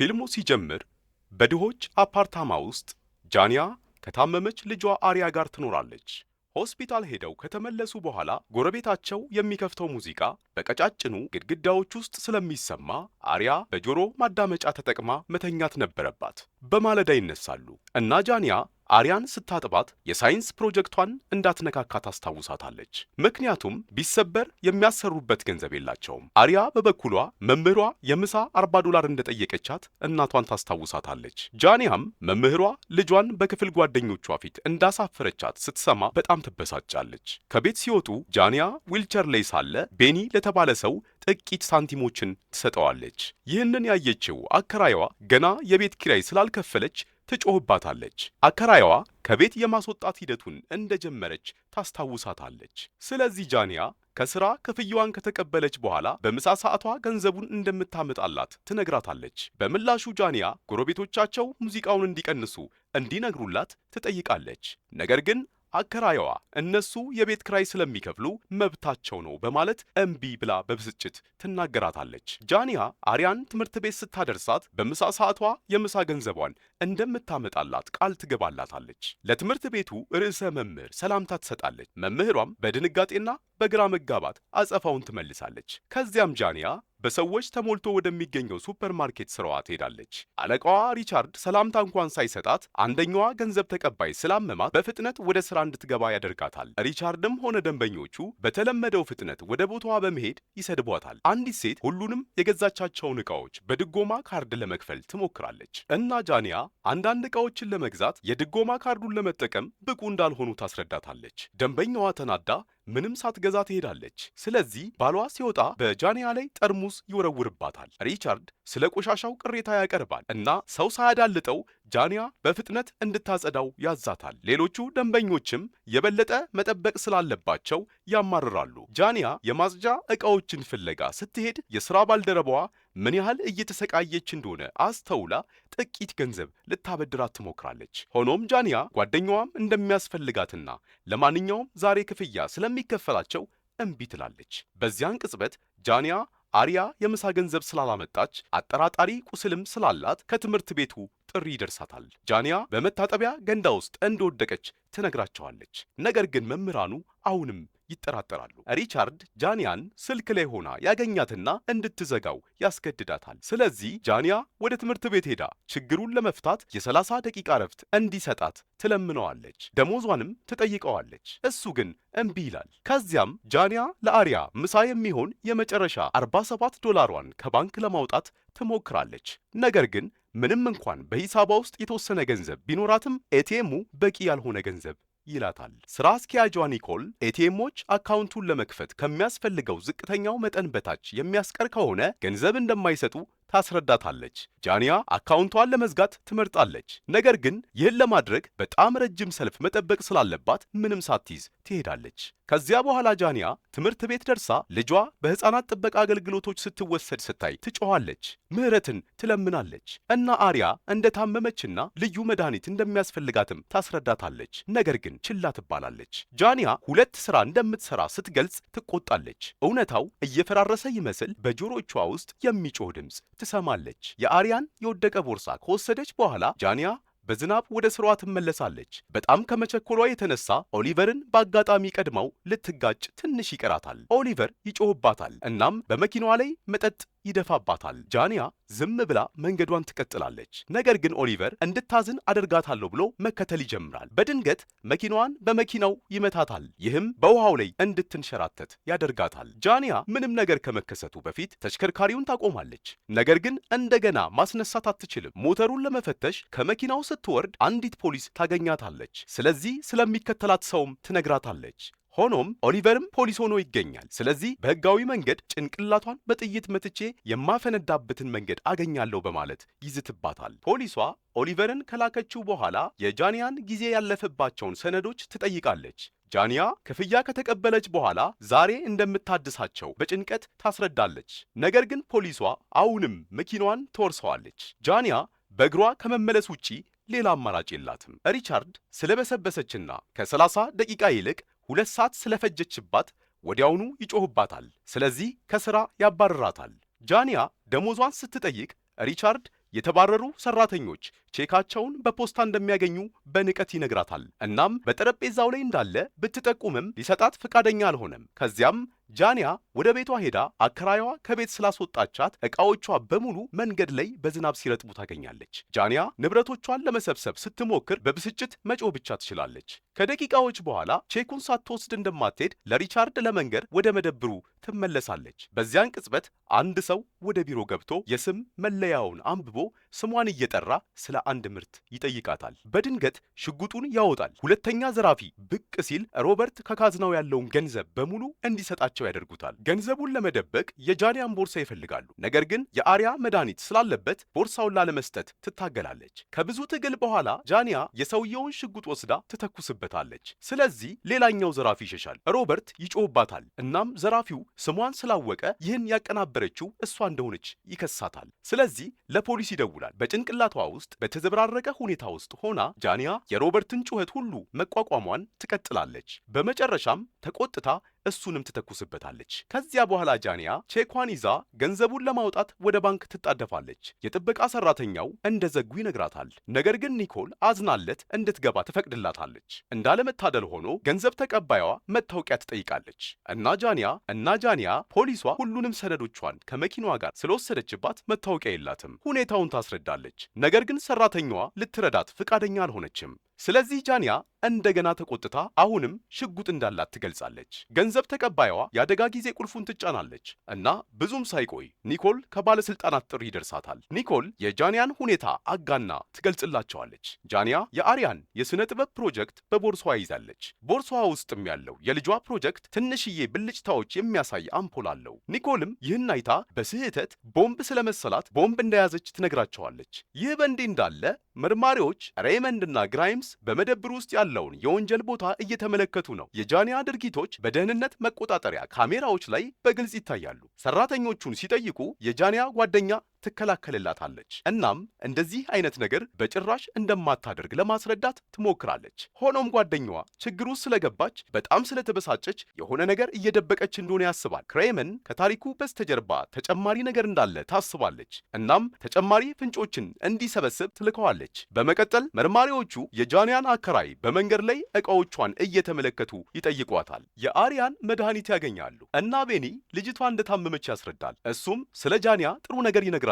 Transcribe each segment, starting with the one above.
ፊልሙ ሲጀምር በድሆች አፓርታማ ውስጥ ጃንያ ከታመመች ልጇ አሪያ ጋር ትኖራለች። ሆስፒታል ሄደው ከተመለሱ በኋላ ጎረቤታቸው የሚከፍተው ሙዚቃ በቀጫጭኑ ግድግዳዎች ውስጥ ስለሚሰማ አሪያ በጆሮ ማዳመጫ ተጠቅማ መተኛት ነበረባት። በማለዳ ይነሳሉ እና ጃንያ አሪያን ስታጥባት የሳይንስ ፕሮጀክቷን እንዳትነካካ ታስታውሳታለች። ምክንያቱም ቢሰበር የሚያሰሩበት ገንዘብ የላቸውም። አሪያ በበኩሏ መምህሯ የምሳ $40 እንደጠየቀቻት እናቷን ታስታውሳታለች። ጃንያም መምህሯ ልጇን በክፍል ጓደኞቿ ፊት እንዳሳፈረቻት ስትሰማ በጣም ትበሳጫለች። ከቤት ሲወጡ ጃንያ ዊልቸር ላይ ሳለ ቤኒ ለተባለ ሰው ጥቂት ሳንቲሞችን ትሰጠዋለች። ይህንን ያየችው አከራይዋ ገና የቤት ኪራይ ስላልከፈለች ትጮህባታለች። አከራይዋ ከቤት የማስወጣት ሂደቱን እንደጀመረች ታስታውሳታለች። ስለዚህ ጃንያ ከስራ ክፍያዋን ከተቀበለች በኋላ በምሳ ሰዓቷ ገንዘቡን እንደምታመጣላት ትነግራታለች። በምላሹ ጃንያ ጎረቤቶቻቸው ሙዚቃውን እንዲቀንሱ እንዲነግሩላት ትጠይቃለች። ነገር ግን አከራይዋ እነሱ የቤት ክራይ ስለሚከፍሉ መብታቸው ነው በማለት እምቢ ብላ በብስጭት ትናገራታለች። ጃንያ አሪያን ትምህርት ቤት ስታደርሳት በምሳ ሰዓቷ የምሳ ገንዘቧን እንደምታመጣላት ቃል ትገባላታለች። ለትምህርት ቤቱ ርዕሰ መምህር ሰላምታ ትሰጣለች። መምህሯም በድንጋጤና በግራ መጋባት አጸፋውን ትመልሳለች። ከዚያም ጃንያ በሰዎች ተሞልቶ ወደሚገኘው ሱፐርማርኬት ስራዋ ትሄዳለች። አለቃዋ ሪቻርድ ሰላምታ እንኳን ሳይሰጣት አንደኛዋ ገንዘብ ተቀባይ ስላመማት በፍጥነት ወደ ስራ እንድትገባ ያደርጋታል። ሪቻርድም ሆነ ደንበኞቹ በተለመደው ፍጥነት ወደ ቦታዋ በመሄድ ይሰድቧታል። አንዲት ሴት ሁሉንም የገዛቻቸውን ዕቃዎች በድጎማ ካርድ ለመክፈል ትሞክራለች እና ጃንያ አንዳንድ ዕቃዎችን ለመግዛት የድጎማ ካርዱን ለመጠቀም ብቁ እንዳልሆኑ ታስረዳታለች። ደንበኛዋ ተናዳ ምንም ሳትገዛ ትሄዳለች። ስለዚህ ባሏ ሲወጣ በጃንያ ላይ ጠርሙስ ይወረውርባታል። ሪቻርድ ስለ ቆሻሻው ቅሬታ ያቀርባል እና ሰው ሳያዳልጠው ጃንያ በፍጥነት እንድታጸዳው ያዛታል። ሌሎቹ ደንበኞችም የበለጠ መጠበቅ ስላለባቸው ያማርራሉ። ጃንያ የማጽጃ ዕቃዎችን ፍለጋ ስትሄድ የሥራ ባልደረባዋ ምን ያህል እየተሰቃየች እንደሆነ አስተውላ ጥቂት ገንዘብ ልታበድራት ትሞክራለች። ሆኖም ጃንያ ጓደኛዋም እንደሚያስፈልጋትና ለማንኛውም ዛሬ ክፍያ ስለሚከፈላቸው እምቢ ትላለች። በዚያን ቅጽበት ጃንያ አሪያ የምሳ ገንዘብ ስላላመጣች አጠራጣሪ ቁስልም ስላላት ከትምህርት ቤቱ ጥሪ ይደርሳታል። ጃንያ በመታጠቢያ ገንዳ ውስጥ እንደወደቀች ትነግራቸዋለች። ነገር ግን መምህራኑ አሁንም ይጠራጠራሉ። ሪቻርድ ጃንያን ስልክ ላይ ሆና ያገኛትና እንድትዘጋው ያስገድዳታል። ስለዚህ ጃንያ ወደ ትምህርት ቤት ሄዳ ችግሩን ለመፍታት የ30 ደቂቃ ረፍት እንዲሰጣት ትለምነዋለች። ደሞዟንም ትጠይቀዋለች። እሱ ግን እምቢ ይላል። ከዚያም ጃንያ ለአሪያ ምሳ የሚሆን የመጨረሻ $47ን ከባንክ ለማውጣት ትሞክራለች። ነገር ግን ምንም እንኳን በሂሳቧ ውስጥ የተወሰነ ገንዘብ ቢኖራትም ኤቲኤሙ በቂ ያልሆነ ገንዘብ ይላታል። ስራ አስኪያጇ ኒኮል ኤቲኤሞች አካውንቱን ለመክፈት ከሚያስፈልገው ዝቅተኛው መጠን በታች የሚያስቀር ከሆነ ገንዘብ እንደማይሰጡ ታስረዳታለች። ጃንያ አካውንቷን ለመዝጋት ትመርጣለች። ነገር ግን ይህን ለማድረግ በጣም ረጅም ሰልፍ መጠበቅ ስላለባት ምንም ሳትይዝ ትሄዳለች። ከዚያ በኋላ ጃንያ ትምህርት ቤት ደርሳ ልጇ በሕፃናት ጥበቃ አገልግሎቶች ስትወሰድ ስታይ ትጮኻለች፣ ምህረትን ትለምናለች እና አሪያ እንደታመመችና ልዩ መድኃኒት እንደሚያስፈልጋትም ታስረዳታለች። ነገር ግን ችላ ትባላለች። ጃንያ ሁለት ስራ እንደምትሰራ ስትገልጽ ትቆጣለች። እውነታው እየፈራረሰ ይመስል በጆሮቿ ውስጥ የሚጮህ ድምፅ ትሰማለች። የአሪያን የወደቀ ቦርሳ ከወሰደች በኋላ ጃንያ በዝናብ ወደ ስራዋ ትመለሳለች። በጣም ከመቸኮሏ የተነሳ ኦሊቨርን በአጋጣሚ ቀድማው ልትጋጭ ትንሽ ይቀራታል። ኦሊቨር ይጮህባታል እናም በመኪናዋ ላይ መጠጥ ይደፋባታል። ጃንያ ዝም ብላ መንገዷን ትቀጥላለች። ነገር ግን ኦሊቨር እንድታዝን አደርጋታለሁ ብሎ መከተል ይጀምራል። በድንገት መኪናዋን በመኪናው ይመታታል። ይህም በውሃው ላይ እንድትንሸራተት ያደርጋታል። ጃንያ ምንም ነገር ከመከሰቱ በፊት ተሽከርካሪውን ታቆማለች። ነገር ግን እንደገና ማስነሳት አትችልም። ሞተሩን ለመፈተሽ ከመኪናው ስትወርድ አንዲት ፖሊስ ታገኛታለች። ስለዚህ ስለሚከተላት ሰውም ትነግራታለች። ሆኖም ኦሊቨርም ፖሊስ ሆኖ ይገኛል። ስለዚህ በሕጋዊ መንገድ ጭንቅላቷን በጥይት መትቼ የማፈነዳበትን መንገድ አገኛለሁ በማለት ይዝትባታል። ፖሊሷ ኦሊቨርን ከላከችው በኋላ የጃንያን ጊዜ ያለፈባቸውን ሰነዶች ትጠይቃለች። ጃንያ ክፍያ ከተቀበለች በኋላ ዛሬ እንደምታድሳቸው በጭንቀት ታስረዳለች። ነገር ግን ፖሊሷ አሁንም መኪናዋን ትወርሰዋለች። ጃንያ በእግሯ ከመመለስ ውጪ ሌላ አማራጭ የላትም። ሪቻርድ ስለበሰበሰችና ከ30 ደቂቃ ይልቅ 2 ሰዓት ስለፈጀችባት ወዲያውኑ ይጮህባታል። ስለዚህ ከሥራ ያባርራታል። ጃንያ ደሞዟን ስትጠይቅ ሪቻርድ የተባረሩ ሰራተኞች ቼካቸውን በፖስታ እንደሚያገኙ በንቀት ይነግራታል። እናም በጠረጴዛው ላይ እንዳለ ብትጠቁምም ሊሰጣት ፈቃደኛ አልሆነም። ከዚያም ጃንያ ወደ ቤቷ ሄዳ አከራይዋ ከቤት ስላስወጣቻት ዕቃዎቿ በሙሉ መንገድ ላይ በዝናብ ሲረጥቡ ታገኛለች። ጃንያ ንብረቶቿን ለመሰብሰብ ስትሞክር በብስጭት መጮህ ብቻ ትችላለች። ከደቂቃዎች በኋላ ቼኩን ሳትወስድ እንደማትሄድ ለሪቻርድ ለመንገር ወደ መደብሩ ትመለሳለች። በዚያን ቅጽበት አንድ ሰው ወደ ቢሮ ገብቶ የስም መለያውን አንብቦ ስሟን እየጠራ ስለ አንድ ምርት ይጠይቃታል። በድንገት ሽጉጡን ያወጣል። ሁለተኛ ዘራፊ ብቅ ሲል ሮበርት ከካዝናው ያለውን ገንዘብ በሙሉ እንዲሰጣቸው ያደርጉታል። ገንዘቡን ለመደበቅ የጃንያን ቦርሳ ይፈልጋሉ። ነገር ግን የአሪያ መድኃኒት ስላለበት ቦርሳውን ላለመስጠት ትታገላለች። ከብዙ ትግል በኋላ ጃንያ የሰውየውን ሽጉጥ ወስዳ ትተኩስበታለች። ስለዚህ ሌላኛው ዘራፊ ይሸሻል። ሮበርት ይጮህባታል። እናም ዘራፊው ስሟን ስላወቀ ይህን ያቀናበረችው እሷ እንደሆነች ይከሳታል። ስለዚህ ለፖሊስ ይደውላል። በጭንቅላቷ ውስጥ በተዘበራረቀ ሁኔታ ውስጥ ሆና ጃንያ የሮበርትን ጩኸት ሁሉ መቋቋሟን ትቀጥላለች። በመጨረሻም ተቆጥታ እሱንም ትተኩስበታለች። ከዚያ በኋላ ጃንያ ቼኳን ይዛ ገንዘቡን ለማውጣት ወደ ባንክ ትጣደፋለች። የጥበቃ ሰራተኛው እንደዘጉ ይነግራታል። ነገር ግን ኒኮል አዝናለት እንድትገባ ትፈቅድላታለች። እንዳለመታደል ሆኖ ገንዘብ ተቀባይዋ መታወቂያ ትጠይቃለች እና ጃንያ ፖሊሷ ሁሉንም ሰነዶቿን ከመኪናዋ ጋር ስለወሰደችባት መታወቂያ የላትም። ሁኔታውን ታስረዳለች። ነገር ግን ሰራተኛዋ ልትረዳት ፈቃደኛ አልሆነችም። ስለዚህ ጃንያ እንደገና ተቆጥታ አሁንም ሽጉጥ እንዳላት ትገልጻለች። ገንዘብ ተቀባይዋ የአደጋ ጊዜ ቁልፉን ትጫናለች እና ብዙም ሳይቆይ ኒኮል ከባለስልጣናት ጥሪ ይደርሳታል። ኒኮል የጃንያን ሁኔታ አጋና ትገልጽላቸዋለች። ጃንያ የአሪያን የሥነ ጥበብ ፕሮጀክት በቦርሳዋ ይዛለች። ቦርሳዋ ውስጥም ያለው የልጇ ፕሮጀክት ትንሽዬ ብልጭታዎች የሚያሳይ አምፖል አለው። ኒኮልም ይህን አይታ በስህተት ቦምብ ስለመሰላት ቦምብ እንደያዘች ትነግራቸዋለች። ይህ በእንዲህ እንዳለ መርማሪዎች ሬይመንድና ግራይምስ በመደብር ውስጥ ያለውን የወንጀል ቦታ እየተመለከቱ ነው። የጃንያ ድርጊቶች በደህንነት መቆጣጠሪያ ካሜራዎች ላይ በግልጽ ይታያሉ። ሰራተኞቹን ሲጠይቁ የጃንያ ጓደኛ ትከላከልላታለች። እናም እንደዚህ አይነት ነገር በጭራሽ እንደማታደርግ ለማስረዳት ትሞክራለች። ሆኖም ጓደኛዋ ችግሩ ስለገባች በጣም ስለተበሳጨች የሆነ ነገር እየደበቀች እንደሆነ ያስባል። ክሬመን ከታሪኩ በስተጀርባ ተጨማሪ ነገር እንዳለ ታስባለች። እናም ተጨማሪ ፍንጮችን እንዲሰበስብ ትልከዋለች። በመቀጠል መርማሪዎቹ የጃንያን አከራይ በመንገድ ላይ ዕቃዎቿን እየተመለከቱ ይጠይቋታል። የአሪያን መድኃኒት ያገኛሉ እና ቤኒ ልጅቷ እንደታመመች ያስረዳል። እሱም ስለ ጃንያ ጥሩ ነገር ይነግራል።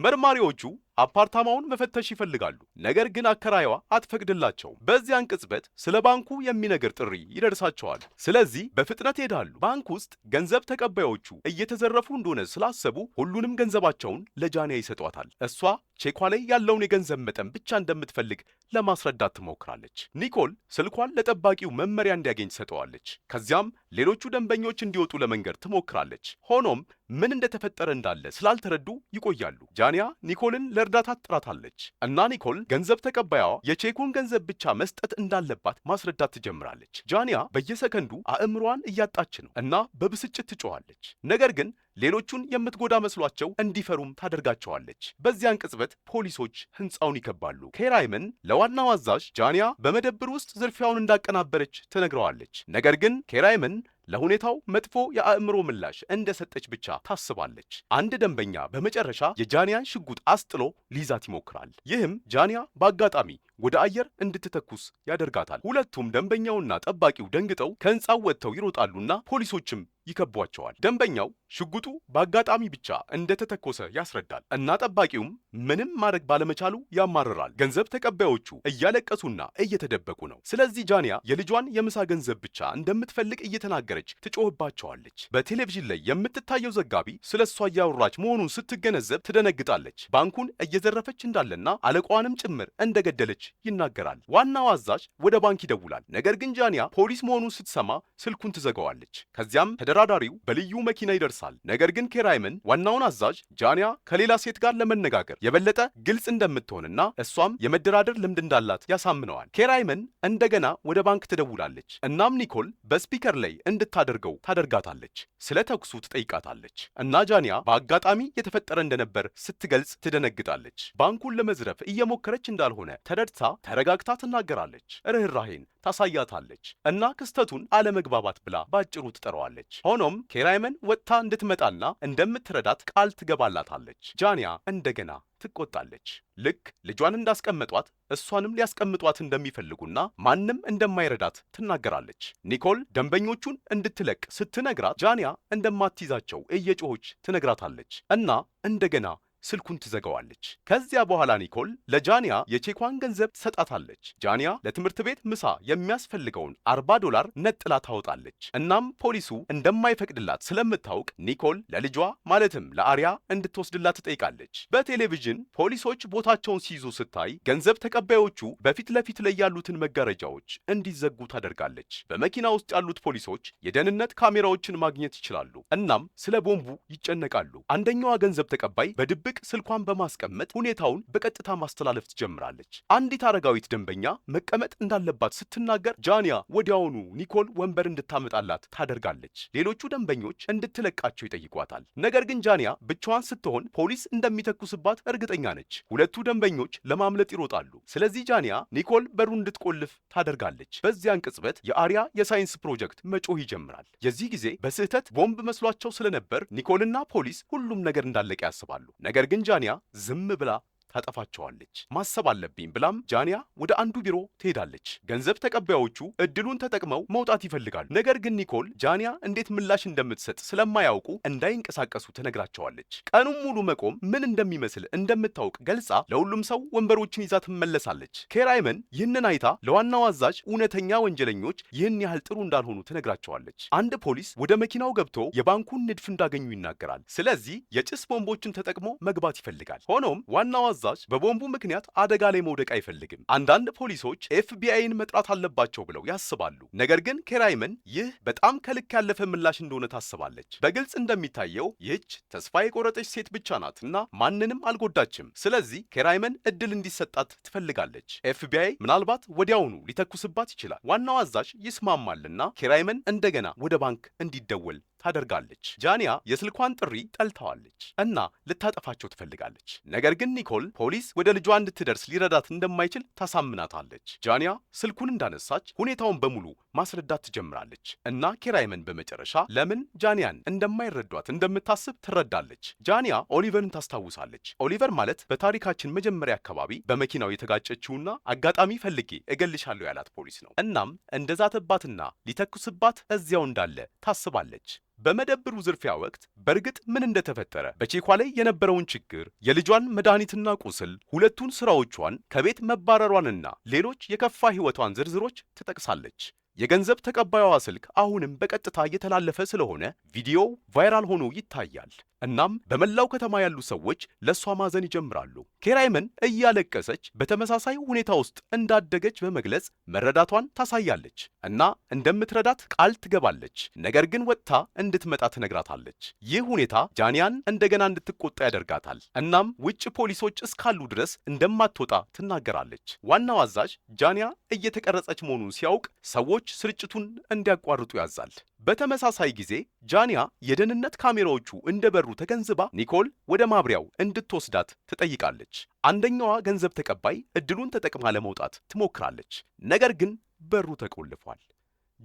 መርማሪዎቹ አፓርታማውን መፈተሽ ይፈልጋሉ። ነገር ግን አከራይዋ አትፈቅድላቸውም። በዚያን ቅጽበት ስለ ባንኩ የሚነግር ጥሪ ይደርሳቸዋል። ስለዚህ በፍጥነት ሄዳሉ። ባንክ ውስጥ ገንዘብ ተቀባዮቹ እየተዘረፉ እንደሆነ ስላሰቡ ሁሉንም ገንዘባቸውን ለጃንያ ይሰጧታል። እሷ ቼኳ ላይ ያለውን የገንዘብ መጠን ብቻ እንደምትፈልግ ለማስረዳት ትሞክራለች። ኒኮል ስልኳን ለጠባቂው መመሪያ እንዲያገኝ ትሰጠዋለች። ከዚያም ሌሎቹ ደንበኞች እንዲወጡ ለመንገር ትሞክራለች። ሆኖም ምን እንደተፈጠረ እንዳለ ስላልተረዱ ይቆያሉ። ጃንያ ኒኮልን ለእርዳታ ትጥራታለች እና ኒኮል ገንዘብ ተቀባይዋ የቼኩን ገንዘብ ብቻ መስጠት እንዳለባት ማስረዳት ትጀምራለች። ጃንያ በየሰከንዱ አእምሯን እያጣች ነው እና በብስጭት ትጮኻለች። ነገር ግን ሌሎቹን የምትጎዳ መስሏቸው እንዲፈሩም ታደርጋቸዋለች። በዚያን ቅጽበት ፖሊሶች ህንፃውን ይከባሉ። ኬራይመን ለዋናው አዛዥ ጃንያ በመደብር ውስጥ ዝርፊያውን እንዳቀናበረች ትነግረዋለች። ነገር ግን ኬራይመን ለሁኔታው መጥፎ የአእምሮ ምላሽ እንደሰጠች ብቻ ታስባለች። አንድ ደንበኛ በመጨረሻ የጃንያን ሽጉጥ አስጥሎ ሊይዛት ይሞክራል። ይህም ጃንያ በአጋጣሚ ወደ አየር እንድትተኩስ ያደርጋታል። ሁለቱም ደንበኛውና ጠባቂው ደንግጠው ከህንፃው ወጥተው ይሮጣሉና ፖሊሶችም ይከቧቸዋል። ደንበኛው ሽጉጡ በአጋጣሚ ብቻ እንደተተኮሰ ያስረዳል እና ጠባቂውም ምንም ማድረግ ባለመቻሉ ያማርራል። ገንዘብ ተቀባዮቹ እያለቀሱና እየተደበቁ ነው። ስለዚህ ጃንያ የልጇን የምሳ ገንዘብ ብቻ እንደምትፈልግ እየተናገረች ትጮህባቸዋለች። በቴሌቪዥን ላይ የምትታየው ዘጋቢ ስለ እሷ እያወራች መሆኑን ስትገነዘብ ትደነግጣለች። ባንኩን እየዘረፈች እንዳለና አለቃዋንም ጭምር እንደገደለች ይናገራል። ዋናው አዛዥ ወደ ባንክ ይደውላል። ነገር ግን ጃንያ ፖሊስ መሆኑን ስትሰማ ስልኩን ትዘጋዋለች። ከዚያም ተደራዳሪው በልዩ መኪና ይደርሳል። ነገር ግን ኬራይመን ዋናውን አዛዥ ጃንያ ከሌላ ሴት ጋር ለመነጋገር የበለጠ ግልጽ እንደምትሆንና እሷም የመደራደር ልምድ እንዳላት ያሳምነዋል። ኬራይመን እንደገና ወደ ባንክ ትደውላለች። እናም ኒኮል በስፒከር ላይ እንድታደርገው ታደርጋታለች። ስለ ተኩሱ ትጠይቃታለች እና ጃንያ በአጋጣሚ የተፈጠረ እንደነበር ስትገልጽ ትደነግጣለች። ባንኩን ለመዝረፍ እየሞከረች እንዳልሆነ ተረድታ ተረጋግታ ትናገራለች፣ ርኅራኄን ታሳያታለች እና ክስተቱን አለመግባባት ብላ ባጭሩ ትጠራዋለች። ሆኖም ኬራይመን ወጥታ እንድትመጣና እንደምትረዳት ቃል ትገባላታለች። ጃንያ እንደገና ትቆጣለች። ልክ ልጇን እንዳስቀመጧት እሷንም ሊያስቀምጧት እንደሚፈልጉና ማንም እንደማይረዳት ትናገራለች። ኒኮል ደንበኞቹን እንድትለቅ ስትነግራት ጃንያ እንደማትይዛቸው እየጮኸች ትነግራታለች እና እንደገና ስልኩን ትዘጋዋለች። ከዚያ በኋላ ኒኮል ለጃንያ የቼኳን ገንዘብ ትሰጣታለች። ጃንያ ለትምህርት ቤት ምሳ የሚያስፈልገውን $40 ነጥላ ታወጣለች። እናም ፖሊሱ እንደማይፈቅድላት ስለምታውቅ ኒኮል ለልጇ ማለትም ለአሪያ እንድትወስድላት ትጠይቃለች። በቴሌቪዥን ፖሊሶች ቦታቸውን ሲይዙ ስታይ ገንዘብ ተቀባዮቹ በፊት ለፊት ላይ ያሉትን መጋረጃዎች እንዲዘጉ ታደርጋለች። በመኪና ውስጥ ያሉት ፖሊሶች የደህንነት ካሜራዎችን ማግኘት ይችላሉ። እናም ስለ ቦምቡ ይጨነቃሉ። አንደኛዋ ገንዘብ ተቀባይ በድብቅ ስልኳን በማስቀመጥ ሁኔታውን በቀጥታ ማስተላለፍ ትጀምራለች። አንዲት አረጋዊት ደንበኛ መቀመጥ እንዳለባት ስትናገር ጃንያ ወዲያውኑ ኒኮል ወንበር እንድታመጣላት ታደርጋለች። ሌሎቹ ደንበኞች እንድትለቃቸው ይጠይቋታል። ነገር ግን ጃንያ ብቻዋን ስትሆን ፖሊስ እንደሚተኩስባት እርግጠኛ ነች። ሁለቱ ደንበኞች ለማምለጥ ይሮጣሉ። ስለዚህ ጃንያ ኒኮል በሩን እንድትቆልፍ ታደርጋለች። በዚያን ቅጽበት የአሪያ የሳይንስ ፕሮጀክት መጮህ ይጀምራል። የዚህ ጊዜ በስህተት ቦምብ መስሏቸው ስለነበር ኒኮልና ፖሊስ ሁሉም ነገር እንዳለቀ ያስባሉ። ነገር ግን ጃንያ ዝም ብላ ታጠፋቸዋለች። ማሰብ አለብኝ ብላም ጃንያ ወደ አንዱ ቢሮ ትሄዳለች። ገንዘብ ተቀባዮቹ እድሉን ተጠቅመው መውጣት ይፈልጋሉ። ነገር ግን ኒኮል ጃንያ እንዴት ምላሽ እንደምትሰጥ ስለማያውቁ እንዳይንቀሳቀሱ ትነግራቸዋለች። ቀኑን ሙሉ መቆም ምን እንደሚመስል እንደምታውቅ ገልጻ ለሁሉም ሰው ወንበሮችን ይዛ ትመለሳለች። ኬራይመን ይህንን አይታ ለዋናው አዛዥ እውነተኛ ወንጀለኞች ይህን ያህል ጥሩ እንዳልሆኑ ትነግራቸዋለች። አንድ ፖሊስ ወደ መኪናው ገብቶ የባንኩን ንድፍ እንዳገኙ ይናገራል። ስለዚህ የጭስ ቦምቦችን ተጠቅሞ መግባት ይፈልጋል። ሆኖም ዋናው አዛዥ በቦምቡ ምክንያት አደጋ ላይ መውደቅ አይፈልግም። አንዳንድ ፖሊሶች ኤፍቢአይን መጥራት አለባቸው ብለው ያስባሉ። ነገር ግን ኬራይመን ይህ በጣም ከልክ ያለፈ ምላሽ እንደሆነ ታስባለች። በግልጽ እንደሚታየው ይህች ተስፋ የቆረጠች ሴት ብቻ ናት እና ማንንም አልጎዳችም። ስለዚህ ኬራይመን እድል እንዲሰጣት ትፈልጋለች። ኤፍቢአይ ምናልባት ወዲያውኑ ሊተኩስባት ይችላል። ዋናው አዛዥ ይስማማልና ኬራይመን እንደገና ወደ ባንክ እንዲደወል ታደርጋለች። ጃንያ የስልኳን ጥሪ ጠልተዋለች እና ልታጠፋቸው ትፈልጋለች። ነገር ግን ኒኮል ፖሊስ ወደ ልጇ እንድትደርስ ሊረዳት እንደማይችል ታሳምናታለች። ጃንያ ስልኩን እንዳነሳች ሁኔታውን በሙሉ ማስረዳት ትጀምራለች እና ኬራይመን በመጨረሻ ለምን ጃንያን እንደማይረዷት እንደምታስብ ትረዳለች። ጃንያ ኦሊቨርን ታስታውሳለች። ኦሊቨር ማለት በታሪካችን መጀመሪያ አካባቢ በመኪናው የተጋጨችውና አጋጣሚ ፈልጌ እገልሻለሁ ያላት ፖሊስ ነው። እናም እንደዛተባትና ሊተኩስባት እዚያው እንዳለ ታስባለች። በመደብሩ ዝርፊያ ወቅት በእርግጥ ምን እንደተፈጠረ፣ በቼኳ ላይ የነበረውን ችግር፣ የልጇን መድኃኒትና ቁስል፣ ሁለቱን ስራዎቿን፣ ከቤት መባረሯንና ሌሎች የከፋ ሕይወቷን ዝርዝሮች ትጠቅሳለች። የገንዘብ ተቀባዩዋ ስልክ አሁንም በቀጥታ እየተላለፈ ስለሆነ ቪዲዮው ቫይራል ሆኖ ይታያል። እናም በመላው ከተማ ያሉ ሰዎች ለእሷ ማዘን ይጀምራሉ። ኬራይመን እያለቀሰች በተመሳሳይ ሁኔታ ውስጥ እንዳደገች በመግለጽ መረዳቷን ታሳያለች እና እንደምትረዳት ቃል ትገባለች። ነገር ግን ወጥታ እንድትመጣ ትነግራታለች። ይህ ሁኔታ ጃንያን እንደገና እንድትቆጣ ያደርጋታል። እናም ውጭ ፖሊሶች እስካሉ ድረስ እንደማትወጣ ትናገራለች። ዋናው አዛዥ ጃንያ እየተቀረጸች መሆኑን ሲያውቅ ሰዎች ስርጭቱን እንዲያቋርጡ ያዛል። በተመሳሳይ ጊዜ ጃንያ የደህንነት ካሜራዎቹ እንደበሩ ተገንዝባ ኒኮል ወደ ማብሪያው እንድትወስዳት ትጠይቃለች። አንደኛዋ ገንዘብ ተቀባይ እድሉን ተጠቅማ ለመውጣት ትሞክራለች። ነገር ግን በሩ ተቆልፏል።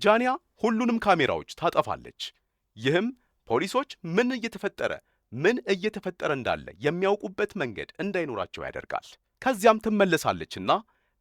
ጃንያ ሁሉንም ካሜራዎች ታጠፋለች። ይህም ፖሊሶች ምን እየተፈጠረ እንዳለ የሚያውቁበት መንገድ እንዳይኖራቸው ያደርጋል። ከዚያም ትመለሳለችና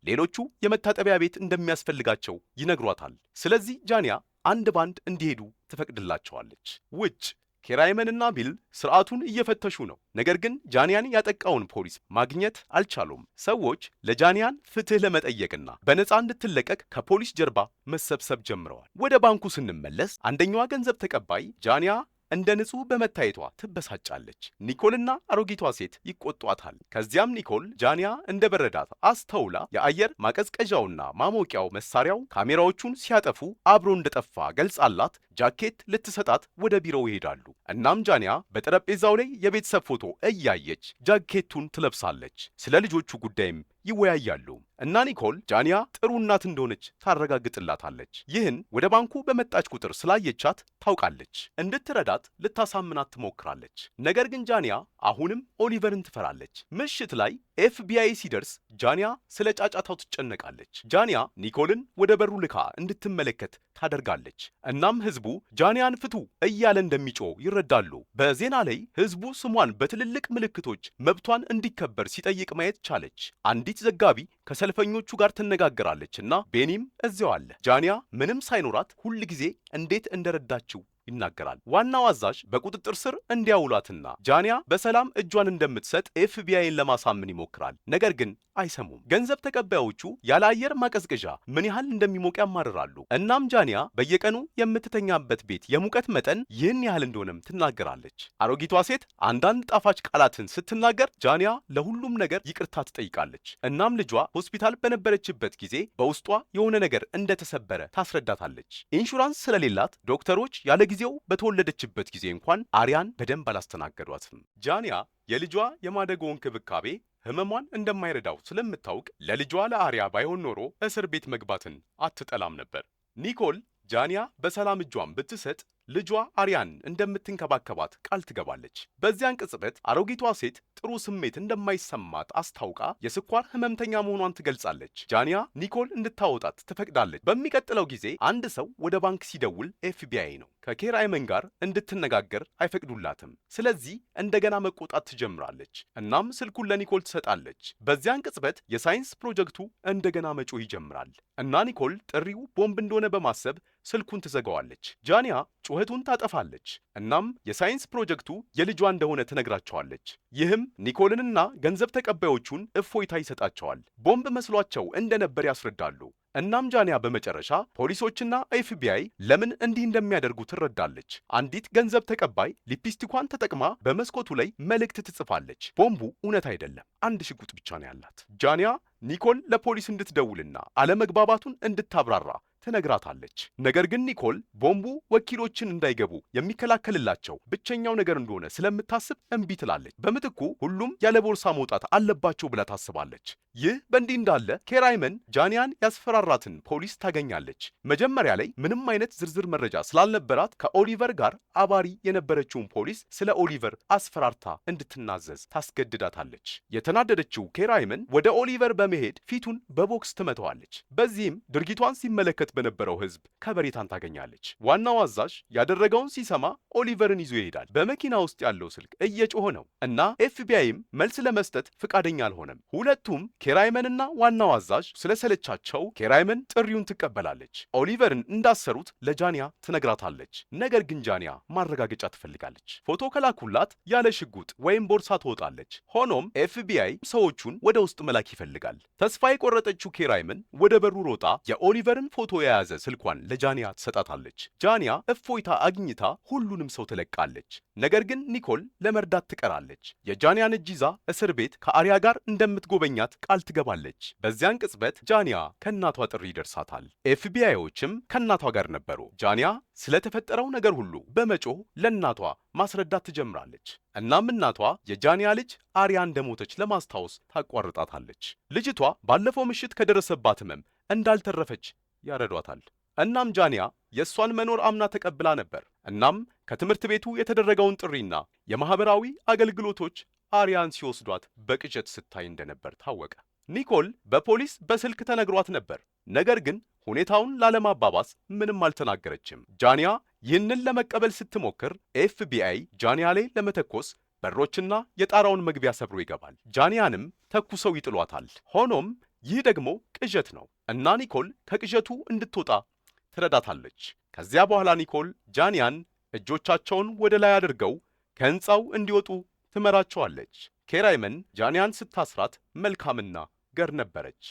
ሌሎቹ የመታጠቢያ ቤት እንደሚያስፈልጋቸው ይነግሯታል። ስለዚህ ጃንያ አንድ ባንድ እንዲሄዱ ትፈቅድላቸዋለች። ውጭ ኬራይመንና ቢል ስርዓቱን እየፈተሹ ነው። ነገር ግን ጃንያን ያጠቃውን ፖሊስ ማግኘት አልቻሉም። ሰዎች ለጃንያን ፍትህ ለመጠየቅና በነፃ እንድትለቀቅ ከፖሊስ ጀርባ መሰብሰብ ጀምረዋል። ወደ ባንኩ ስንመለስ አንደኛዋ ገንዘብ ተቀባይ ጃንያ እንደ ንጹህ በመታየቷ ትበሳጫለች። ኒኮልና አሮጊቷ ሴት ይቆጧታል። ከዚያም ኒኮል ጃንያ እንደ በረዳት አስተውላ የአየር ማቀዝቀዣውና ማሞቂያው መሳሪያው ካሜራዎቹን ሲያጠፉ አብሮ እንደጠፋ ገልጻላት ጃኬት ልትሰጣት ወደ ቢሮው ይሄዳሉ። እናም ጃንያ በጠረጴዛው ላይ የቤተሰብ ፎቶ እያየች ጃኬቱን ትለብሳለች። ስለ ልጆቹ ጉዳይም ይወያያሉ። እና ኒኮል ጃንያ ጥሩ እናት እንደሆነች ታረጋግጥላታለች። ይህን ወደ ባንኩ በመጣች ቁጥር ስላየቻት ታውቃለች። እንድትረዳት ልታሳምናት ትሞክራለች። ነገር ግን ጃንያ አሁንም ኦሊቨርን ትፈራለች። ምሽት ላይ ኤፍቢአይ ሲደርስ ጃንያ ስለ ጫጫታው ትጨነቃለች። ጃንያ ኒኮልን ወደ በሩ ልካ እንድትመለከት ታደርጋለች። እናም ህዝቡ ጃንያን ፍቱ እያለ እንደሚጮህ ይረዳሉ። በዜና ላይ ህዝቡ ስሟን በትልልቅ ምልክቶች መብቷን እንዲከበር ሲጠይቅ ማየት ቻለች። አንዲት ዘጋቢ ከሰልፈኞቹ ጋር ትነጋገራለችና ቤኒም እዚያው አለ። ጃንያ ምንም ሳይኖራት ሁል ጊዜ እንዴት እንደረዳችው ይናገራል። ዋናው አዛዥ በቁጥጥር ስር እንዲያውሏትና ጃንያ በሰላም እጇን እንደምትሰጥ ኤፍቢአይን ለማሳመን ይሞክራል። ነገር ግን አይሰሙም። ገንዘብ ተቀባዮቹ ያለ አየር ማቀዝቀዣ ምን ያህል እንደሚሞቅ ያማርራሉ። እናም ጃንያ በየቀኑ የምትተኛበት ቤት የሙቀት መጠን ይህን ያህል እንደሆነም ትናገራለች። አሮጊቷ ሴት አንዳንድ ጣፋጭ ቃላትን ስትናገር ጃንያ ለሁሉም ነገር ይቅርታ ትጠይቃለች። እናም ልጇ ሆስፒታል በነበረችበት ጊዜ በውስጧ የሆነ ነገር እንደተሰበረ ታስረዳታለች። ኢንሹራንስ ስለሌላት ዶክተሮች ያለ ጊዜው በተወለደችበት ጊዜ እንኳን አሪያን በደንብ አላስተናገዷትም። ጃንያ የልጇ የማደጎ እንክብካቤ ህመሟን እንደማይረዳው ስለምታውቅ ለልጇ ለአሪያ ባይሆን ኖሮ እስር ቤት መግባትን አትጠላም ነበር። ኒኮል ጃንያ በሰላም እጇን ብትሰጥ ልጇ አሪያን እንደምትንከባከባት ቃል ትገባለች። በዚያን ቅጽበት አሮጊቷ ሴት ጥሩ ስሜት እንደማይሰማት አስታውቃ የስኳር ህመምተኛ መሆኗን ትገልጻለች። ጃንያ ኒኮል እንድታወጣት ትፈቅዳለች። በሚቀጥለው ጊዜ አንድ ሰው ወደ ባንክ ሲደውል ኤፍቢአይ ነው። ከኬራይመን ጋር እንድትነጋገር አይፈቅዱላትም። ስለዚህ እንደገና መቆጣት ትጀምራለች። እናም ስልኩን ለኒኮል ትሰጣለች። በዚያን ቅጽበት የሳይንስ ፕሮጀክቱ እንደገና መጮህ ይጀምራል እና ኒኮል ጥሪው ቦምብ እንደሆነ በማሰብ ስልኩን ትዘጋዋለች። ጃንያ ጩኸቱን ታጠፋለች። እናም የሳይንስ ፕሮጀክቱ የልጇ እንደሆነ ትነግራቸዋለች። ይህም ኒኮልንና ገንዘብ ተቀባዮቹን እፎይታ ይሰጣቸዋል። ቦምብ መስሏቸው እንደነበር ያስረዳሉ። እናም ጃንያ በመጨረሻ ፖሊሶችና ኤፍቢአይ ለምን እንዲህ እንደሚያደርጉ ትረዳለች። አንዲት ገንዘብ ተቀባይ ሊፕስቲኳን ተጠቅማ በመስኮቱ ላይ መልእክት ትጽፋለች። ቦምቡ እውነት አይደለም፣ አንድ ሽጉጥ ብቻ ነው ያላት። ጃንያ ኒኮል ለፖሊስ እንድትደውልና አለመግባባቱን እንድታብራራ ትነግራታለች። ነገር ግን ኒኮል ቦምቡ ወኪሎችን እንዳይገቡ የሚከላከልላቸው ብቸኛው ነገር እንደሆነ ስለምታስብ እምቢ ትላለች። በምትኩ ሁሉም ያለ ቦርሳ መውጣት አለባቸው ብላ ታስባለች። ይህ በእንዲህ እንዳለ ኬራይመን ጃንያን ያስፈራራትን ፖሊስ ታገኛለች። መጀመሪያ ላይ ምንም አይነት ዝርዝር መረጃ ስላልነበራት ከኦሊቨር ጋር አባሪ የነበረችውን ፖሊስ ስለ ኦሊቨር አስፈራርታ እንድትናዘዝ ታስገድዳታለች። የተናደደችው ኬራይመን ወደ ኦሊቨር በመሄድ ፊቱን በቦክስ ትመተዋለች። በዚህም ድርጊቷን ሲመለከት በነበረው ህዝብ ከበሬታን ታገኛለች። ዋናው አዛዥ ያደረገውን ሲሰማ ኦሊቨርን ይዞ ይሄዳል። በመኪና ውስጥ ያለው ስልክ እየጮኸ ነው እና ኤፍቢአይም መልስ ለመስጠት ፍቃደኛ አልሆነም። ሁለቱም ኬራይመንና ዋናው አዛዥ ስለሰለቻቸው ኬራይመን ጥሪውን ትቀበላለች። ኦሊቨርን እንዳሰሩት ለጃንያ ትነግራታለች። ነገር ግን ጃንያ ማረጋገጫ ትፈልጋለች። ፎቶ ከላኩላት ያለ ሽጉጥ ወይም ቦርሳ ትወጣለች። ሆኖም ኤፍቢአይ ሰዎቹን ወደ ውስጥ መላክ ይፈልጋል። ተስፋ የቆረጠችው ኬራይመን ወደ በሩ ሮጣ የኦሊቨርን ፎቶ የያዘ ስልኳን ለጃንያ ትሰጣታለች። ጃንያ እፎይታ አግኝታ ሁሉንም ሰው ትለቃለች። ነገር ግን ኒኮል ለመርዳት ትቀራለች። የጃንያን እጅ ይዛ እስር ቤት ከአሪያ ጋር እንደምትጎበኛት ቃል ትገባለች። በዚያን ቅጽበት ጃንያ ከእናቷ ጥሪ ይደርሳታል። ኤፍቢአይዎችም ከእናቷ ጋር ነበሩ። ጃንያ ስለተፈጠረው ነገር ሁሉ በመጮህ ለእናቷ ማስረዳት ትጀምራለች። እናም እናቷ የጃንያ ልጅ አሪያ እንደሞተች ለማስታወስ ታቋርጣታለች። ልጅቷ ባለፈው ምሽት ከደረሰባት ህመም እንዳልተረፈች ያረዷታል። እናም ጃንያ የእሷን መኖር አምና ተቀብላ ነበር። እናም ከትምህርት ቤቱ የተደረገውን ጥሪና የማህበራዊ አገልግሎቶች አሪያን ሲወስዷት በቅዠት ስታይ እንደነበር ታወቀ። ኒኮል በፖሊስ በስልክ ተነግሯት ነበር። ነገር ግን ሁኔታውን ላለማባባስ ምንም አልተናገረችም። ጃንያ ይህንን ለመቀበል ስትሞክር ኤፍቢአይ ጃንያ ላይ ለመተኮስ በሮችና የጣራውን መግቢያ ሰብሮ ይገባል። ጃንያንም ተኩሰው ይጥሏታል። ሆኖም ይህ ደግሞ ቅዠት ነው እና ኒኮል ከቅዠቱ እንድትወጣ ትረዳታለች። ከዚያ በኋላ ኒኮል ጃንያን እጆቻቸውን ወደ ላይ አድርገው ከህንፃው እንዲወጡ ትመራቸዋለች። ኬራይመን ጃንያን ስታስራት መልካምና ገር ነበረች።